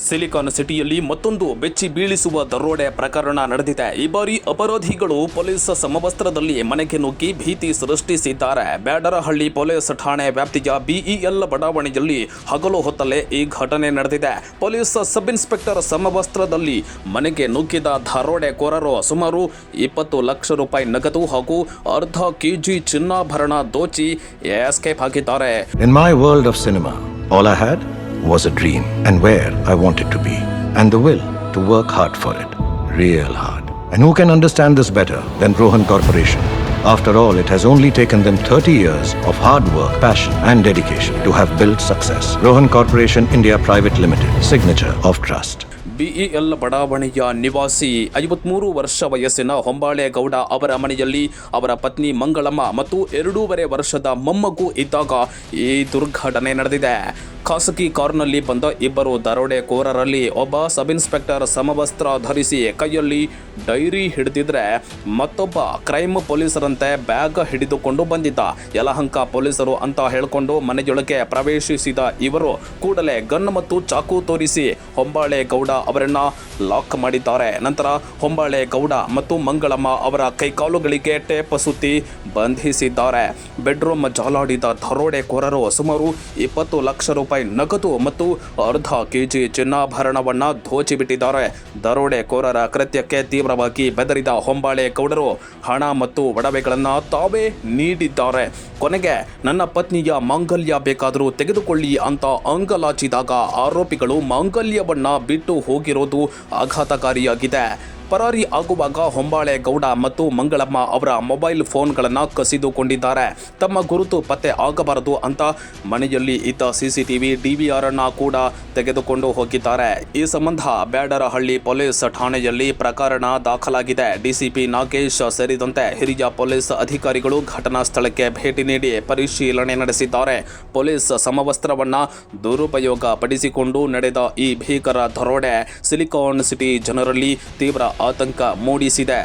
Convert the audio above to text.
Silicon ಸಿಟಿಯಲ್ಲಿ ಮತ್ತೊಂದು ಬೆಚ್ಚಿ ಬೀಳಿಸುವ ದರೋಡೆ ಪ್ರಕರಣ ನಡೆದಿದೆ. ಈ ಬಾರಿ ಅಪರಾಧಿಗಳು ಪೊಲೀಸ್ ಸಮವಸ್ತ್ರದಲ್ಲಿ ಮನೆಗೆ ನುಗ್ಗಿ ಭೀತಿ ಸೃಷ್ಟಿಸಿದ್ದಾರೆ. ಬ್ಯಾಡರಹಳ್ಳಿ ಪೊಲೀಸ್ ಠಾಣೆ ವ್ಯಾಪ್ತಿಯ ಬಿಇಎಲ್ ಬಡಾವಣೆಯಲ್ಲಿ ಹಗಲು ಹೊತ್ತಲ್ಲೇ ಈ ಘಟನೆ ನಡೆದಿದೆ. ಪೊಲೀಸ್ ಸಬ್ ಇನ್ಸ್ಪೆಕ್ಟರ್ ಸಮವಸ್ತ್ರದಲ್ಲಿ ಮನೆಗೆ ನುಗ್ಗಿದ ದರೋಡೆಕೋರರು ಸುಮಾರು 20 ಲಕ್ಷ ರೂಪಾಯಿ ನಗದು ಹಾಗೂ ಅರ್ಧ ಕೆಜಿ ಚಿನ್ನಾಭರಣ ದೋಚಿ ಎಸ್ಕೇಪ್ ಆಗಿದ್ದಾರೆ. In my world of cinema, all I had was a dream and where I wanted to be and the will to work hard for it, real hard. And who can understand this better than Rohan Corporation? After all, it has only taken them 30 years of hard work, passion and dedication to have built success. Rohan Corporation India Private Limited, signature of trust. BEL ಬಡಾವಣೆಯ ನಿವಾಸಿ 53 ವರ್ಷ ವಯಸ್ಸಿನ ಹೊಂಬಾಳೆಗೌಡ ಅವರ ಮನೆಯಲ್ಲಿ ಅವರ ಪತ್ನಿ ಮಂಗಳಮ್ಮ ಮತ್ತು 2.5 ವರ್ಷದ ಮೊಮ್ಮಗು ಇದ್ದಾಗ ಈ ದುರ್ಘಟನೆ ನಡೆದಿದೆ. ಖಾಸಗಿ ಕಾರ್ನಲ್ಲಿ ಬಂದ ಇಬ್ಬರು ದರೋಡೆಕೋರರಲ್ಲಿ ಒಬ್ಬ ಸಬ್ ಇನ್ಸ್ಪೆಕ್ಟರ್ ಸಮವಸ್ತ್ರ ಧರಿಸಿ ಕೈಯಲ್ಲಿ ಡೈರಿ ಹಿಡಿದಿದ್ರೆ ಮತ್ತೊಬ್ಬ ಕ್ರೈಮ್ ಪೊಲೀಸರಂತೆ ಬ್ಯಾಗ್ ಹಿಡಿದುಕೊಂಡು ಬಂದಿದ್ದ. ಯಲಹಂಕ ಪೊಲೀಸರು ಅಂತ ಹೇಳಿಕೊಂಡು ಮನೆಯೊಳಗೆ ಪ್ರವೇಶಿಸಿದ ಇವರು ಕೂಡಲೇ ಗನ್ ಮತ್ತು ಚಾಕು ತೋರಿಸಿ ಹೊಂಬಾಳೆಗೌಡ ಅವರನ್ನ ಲಾಕ್ ಮಾಡಿದ್ದಾರೆ. ನಂತರ ಹೊಂಬಾಳೆಗೌಡ ಮತ್ತು ಮಂಗಳಮ್ಮ ಅವರ ಕೈಕಾಲುಗಳಿಗೆ ಟೇಪ್ ಸುತ್ತಿ ಬಂಧಿಸಿದ್ದಾರೆ. ಬೆಡ್ರೂಮ್ ಜಾಲಾಡಿದ ದರೋಡೆಕೋರರು ಸುಮಾರು 20 ಲಕ್ಷ ರೂಪಾಯಿ ನಗದು ಮತ್ತು ಅರ್ಧ ಕೆಜಿ ಚಿನ್ನಾಭರಣವನ್ನ ದೋಚಿಬಿಟ್ಟಿದ್ದಾರೆ. ದರೋಡೆಕೋರರ ಕೃತ್ಯಕ್ಕೆ ತೀವ್ರವಾಗಿ ಬೆದರಿದ ಹೊಂಬಾಳೆಗೌಡರು ಹಣ ಮತ್ತು ಒಡವೆಗಳನ್ನು ತಾವೇ ನೀಡಿದ್ದಾರೆ. ಕೊನೆಗೆ ನನ್ನ ಪತ್ನಿಯ ಮಾಂಗಲ್ಯ ಬೇಕಾದರೂ ತೆಗೆದುಕೊಳ್ಳಿ ಅಂತ ಅಂಗಲಾಚಿದಾಗ ಆರೋಪಿಗಳು ಮಾಂಗಲ್ಯವನ್ನ ಬಿಟ್ಟು ಹೋಗಿರೋದು ಆಘಾತಕಾರಿಯಾಗಿದೆ. ಪರಾರಿ ಆಗುವಾಗ ಹೊಂಬಾಳೆಗೌಡ ಮತ್ತು ಮಂಗಳಮ್ಮ ಅವರ ಮೊಬೈಲ್ ಫೋನ್ಗಳನ್ನು ಕಸಿದುಕೊಂಡಿದ್ದಾರೆ. ತಮ್ಮ ಗುರುತು ಪತ್ತೆ ಆಗಬಾರದು ಅಂತ ಮನೆಯಲ್ಲಿ ಇದ್ದ ಸಿಸಿಟಿವಿ ಡಿವಿಆರ್ ಅನ್ನ ಕೂಡ ತೆಗೆದುಕೊಂಡು ಹೋಗಿದ್ದಾರೆ. ಈ ಸಂಬಂಧ ಬ್ಯಾಡರಹಳ್ಳಿ ಪೊಲೀಸ್ ಠಾಣೆಯಲ್ಲಿ ಪ್ರಕರಣ ದಾಖಲಾಗಿದೆ. ಡಿಸಿಪಿ ನಾಗೇಶ್ ಸೇರಿದಂತೆ ಹಿರಿಯ ಪೊಲೀಸ್ ಅಧಿಕಾರಿಗಳು ಘಟನಾ ಸ್ಥಳಕ್ಕೆ ಭೇಟಿ ನೀಡಿ ಪರಿಶೀಲನೆ ನಡೆಸಿದ್ದಾರೆ. ಪೊಲೀಸ್ ಸಮವಸ್ತ್ರವನ್ನ ದುರುಪಯೋಗ ಪಡಿಸಿಕೊಂಡು ನಡೆದ ಈ ಭೀಕರ ದರೋಡೆ ಸಿಲಿಕಾನ್ ಸಿಟಿ ಜನರಲ್ಲಿ ತೀವ್ರ ಆತಂಕ ಮೂಡಿಸಿದೆ.